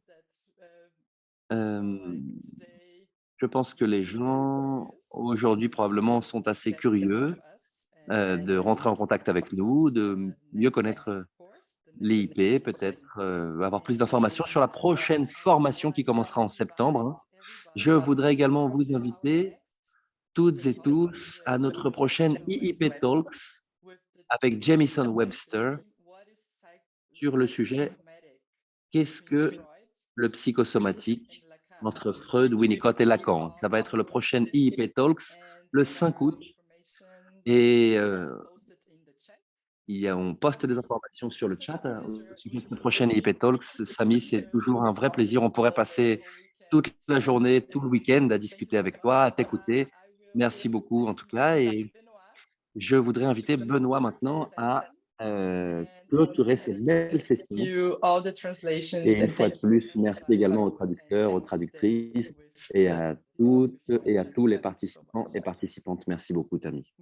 [SPEAKER 3] Je pense que les gens aujourd'hui probablement sont assez curieux de rentrer en contact avec nous, de mieux connaître l'IIP, peut-être avoir plus d'informations sur la prochaine formation qui commencera en septembre, hein. Je voudrais également vous inviter toutes et tous à notre prochaine IIP Talks avec Jamison Webster sur le sujet « Qu'est-ce que le psychosomatique ?» entre Freud, Winnicott et Lacan. Ça va être le prochain IIP Talks le 5 août et on poste des informations sur le chat au sujet de ce prochain IIP Talks. Samy, c'est toujours un vrai plaisir. On pourrait passer toute la journée, tout le week-end à discuter avec toi, à t'écouter. Merci beaucoup en tout cas. Et je voudrais inviter Benoît maintenant à clôturer cette belle session. Et une fois de plus, merci également aux traducteurs, aux traductrices et à toutes et à tous les participants et participantes. Merci beaucoup, Tammy.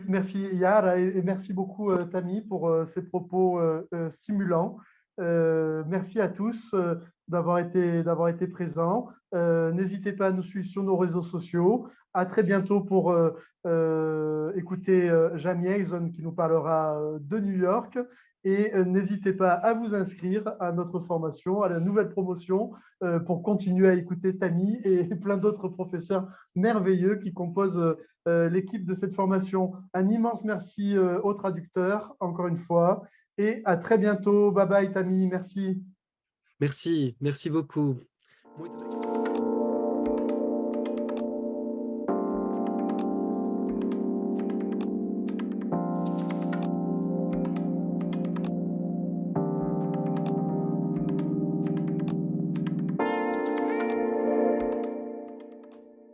[SPEAKER 1] Merci Yar et merci beaucoup Tammy pour ces propos stimulants. Merci à tous d'avoir été présents. N'hésitez pas à nous suivre sur nos réseaux sociaux. À très bientôt pour écouter Jamie Hazen qui nous parlera de New York. Et n'hésitez pas à vous inscrire à notre formation, à la nouvelle promotion, pour continuer à écouter Tammy et plein d'autres professeurs merveilleux qui composent l'équipe de cette formation. Un immense merci aux traducteurs, encore une fois, et à très bientôt. Bye bye, Tammy. Merci.
[SPEAKER 4] Merci beaucoup. Muito